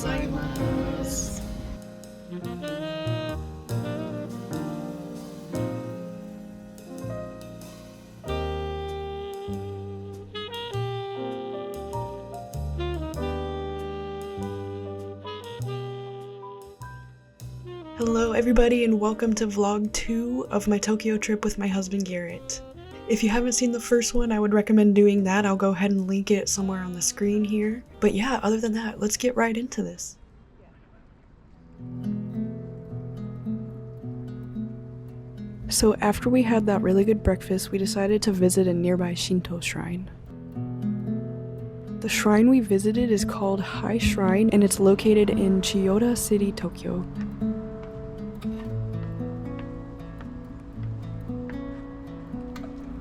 gozaimasu. Hello everybody and welcome to vlog 2 of my Tokyo trip with my husband Garrett. If you haven't seen the first one, I would recommend doing that. I'll go ahead and link it somewhere on the screen here. But yeah, other than that, let's get right into this. So after we had that really good breakfast, we decided to visit a nearby Shinto shrine. The shrine we visited is called High Shrine and it's located in Chiyoda City, Tokyo.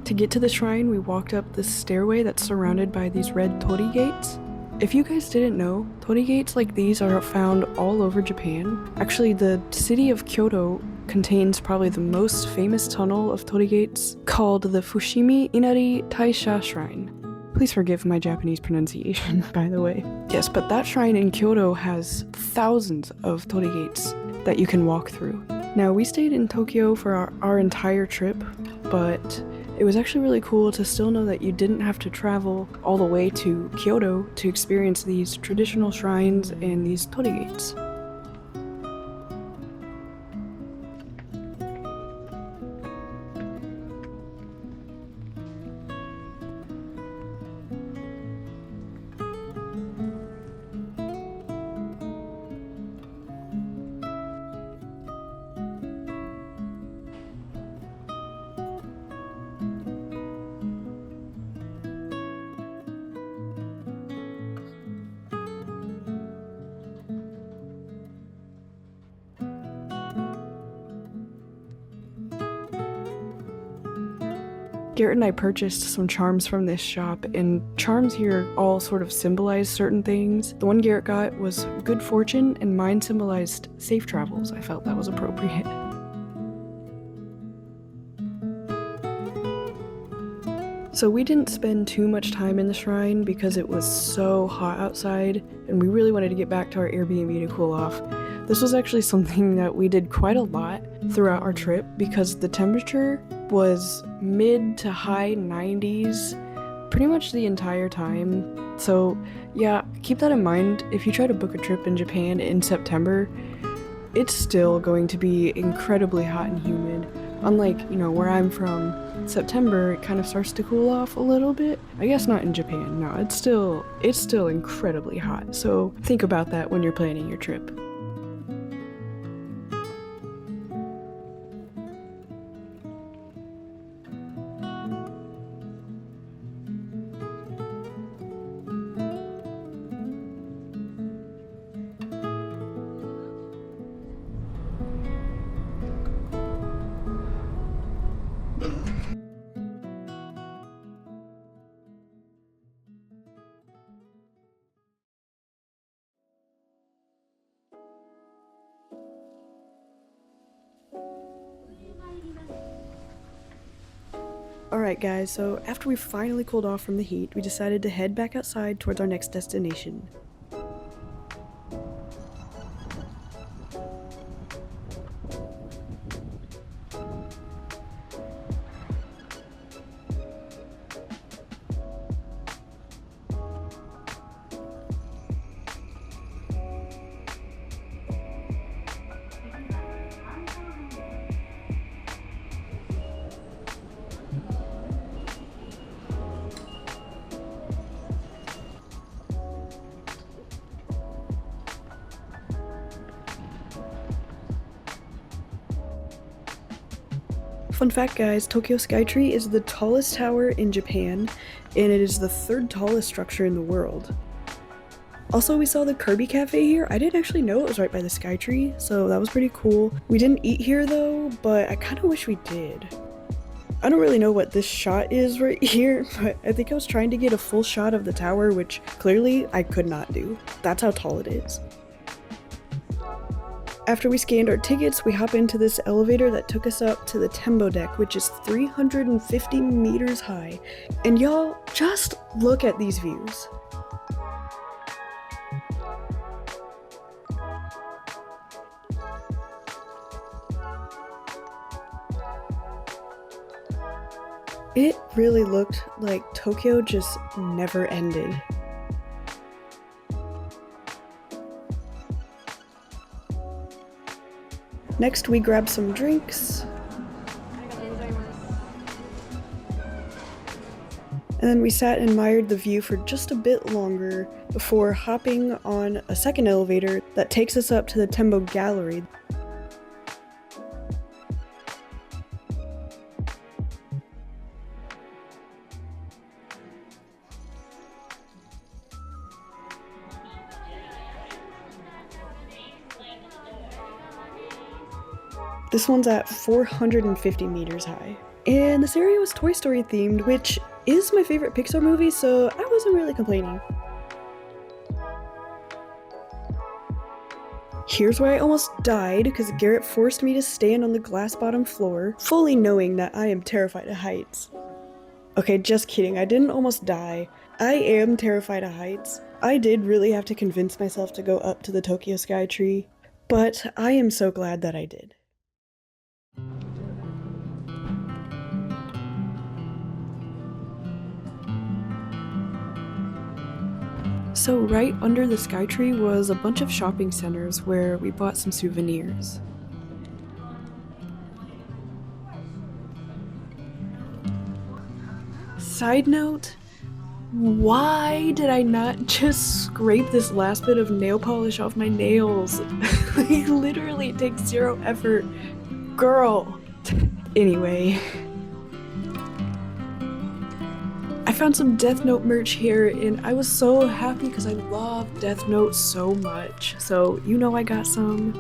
To get to the shrine, we walked up this stairway that's surrounded by these red Torri gates. If you guys didn't know, Torri gates like these are found all over Japan. Actually, the city of Kyoto contains probably the most famous tunnel of Torri gates called the Fuishimi Inari Taisha Shrine. Please forgive my Japanese pronunciation, by the way. Yes, but that shrine in Kyoto has thousands of Torri gates that you can walk through. Now, we stayed in Tokyo for our entire trip, but it was actually really cool to still know that you didn't have to travel all the way to Kyoto to experience these traditional shrines and these Torri gates. Garrett and I purchased some charms from this shop, and charms here all sort of symbolize certain things. The one Garrett got was good fortune, and mine symbolized safe travels. I felt that was appropriate. So we didn't spend too much time in the shrine because it was so hot outside, and we really wanted to get back to our Airbnb to cool off. This was actually something that we did quite a lot throughout our trip because the temperature was mid to high 90s pretty much the entire time. So yeah, keep that in mind. If you try to book a trip in Japan in September, it's still going to be incredibly hot and humid. Unlike, where I'm from, September it kind of starts to cool off a little bit. I guess not in Japan. No, it's still incredibly hot. So think about that when you're planning your trip. Alright guys, so after we finally cooled off from the heat, we decided to head back outside towards our next destination. Fun fact guys, Tokyo Skytree is the tallest tower in Japan, and it is the 3rd tallest structure in the world. Also, we saw the Kirby Cafe here. I didn't actually know it was right by the Skytree, so that was pretty cool. We didn't eat here though, but I kind of wish we did. I don't really know what this shot is right here, but I think I was trying to get a full shot of the tower, which clearly I could not do. That's how tall it is. After we scanned our tickets, we hop into this elevator that took us up to the Tembo deck, which is 350 meters high. And y'all, just look at these views. It really looked like Tokyo just never ended. Next, we grabbed some drinks. And then we sat and admired the view for just a bit longer before hopping on a second elevator that takes us up to the Tembo Gallery. This one's at 450 meters high. And this area was Toy Story themed, which is my favorite Pixar movie, so I wasn't really complaining. Here's where I almost died because Garrett forced me to stand on the glass bottom floor, fully knowing that I am terrified of heights. Okay, just kidding, I didn't almost die. I am terrified of heights. I did really have to convince myself to go up to the Tokyo Skytree, but I am so glad that I did. So right under the Skytree was a bunch of shopping centers where we bought some souvenirs. Side note, why did I not just scrape this last bit of nail polish off my nails? Like, literally it takes zero effort. Girl. Anyway. I found some Death Note merch here and I was so happy because I love Death Note so much. So, you know I got some.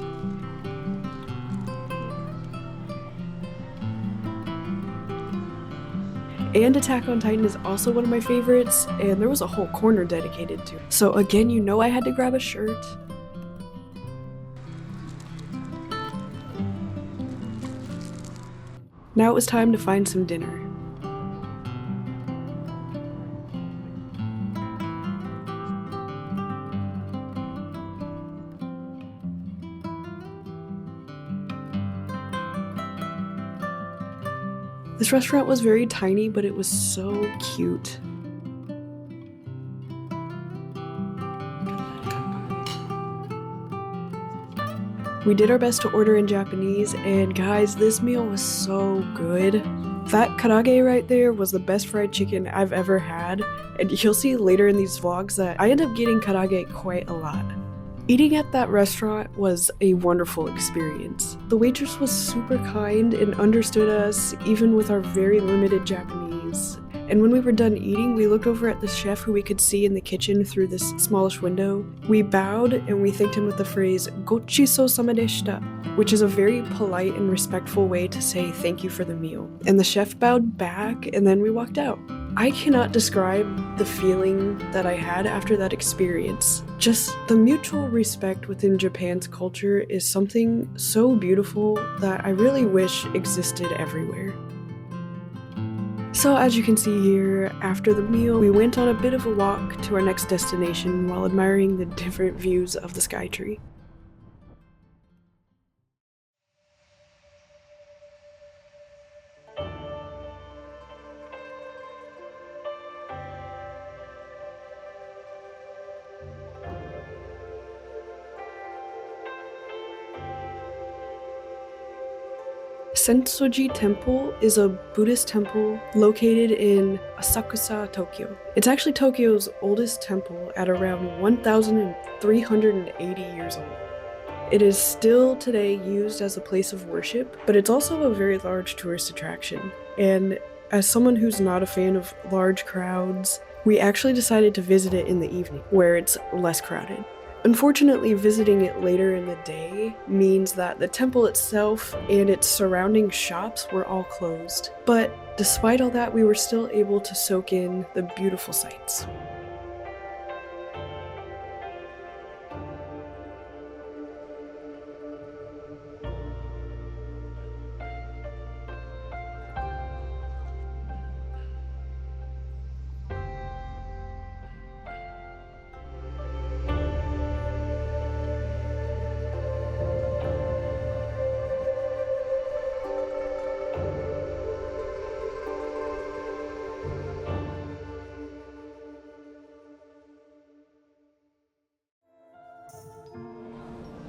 And Attack on Titan is also one of my favorites, and there was a whole corner dedicated to it. So again, you know I had to grab a shirt. Now it was time to find some dinner. This restaurant was very tiny, but it was so cute. We did our best to order in Japanese, and guys, this meal was so good. That karaage right there was the best fried chicken I've ever had, and you'll see later in these vlogs that I end up getting karaage quite a lot. Eating at that restaurant was a wonderful experience. The waitress was super kind and understood us, even with our very limited Japanese. And when we were done eating, we looked over at the chef who we could see in the kitchen through this smallish window. We bowed and we thanked him with the phrase, "Gochiso sama deshita," which is a very polite and respectful way to say thank you for the meal. And the chef bowed back and then we walked out. I cannot describe the feeling that I had after that experience. Just the mutual respect within Japan's culture is something so beautiful that I really wish existed everywhere. So as you can see here, after the meal, we went on a bit of a walk to our next destination while admiring the different views of the Skytree. Sensoji Temple is a Buddhist temple located in Asakusa, Tokyo. It's actually Tokyo's oldest temple at around 1,380 years old. It is still today used as a place of worship, but it's also a very large tourist attraction. And as someone who's not a fan of large crowds, we actually decided to visit it in the evening, where it's less crowded. Unfortunately, visiting it later in the day means that the temple itself and its surrounding shops were all closed. But despite all that, we were still able to soak in the beautiful sights.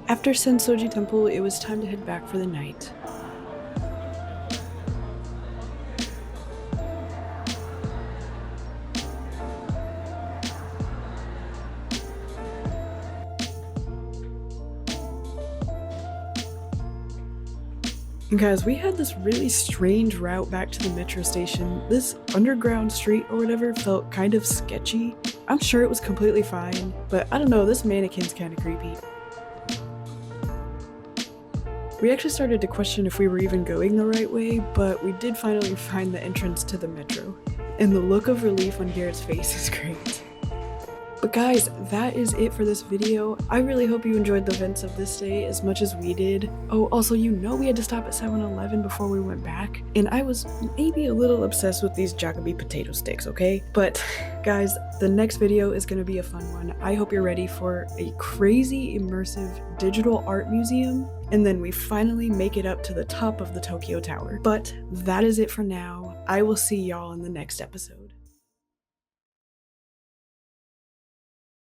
After Sensoji Temple, it was time to head back for the night. And guys, we had this really strange route back to the metro station. This underground street or whatever felt kind of sketchy. I'm sure it was completely fine, but I don't know, this mannequin's kind of creepy. We actually started to question if we were even going the right way, but we did finally find the entrance to the metro. And the look of relief on Garrett's face is great. But guys, that is it for this video. I really hope you enjoyed the events of this day as much as we did. Oh, also, you know we had to stop at 7-Eleven before we went back, and I was maybe a little obsessed with these Jacoby potato sticks, okay? But guys, the next video is going to be a fun one. I hope you're ready for a crazy immersive digital art museum, and then we finally make it up to the top of the Tokyo Tower. But that is it for now. I will see y'all in the next episode.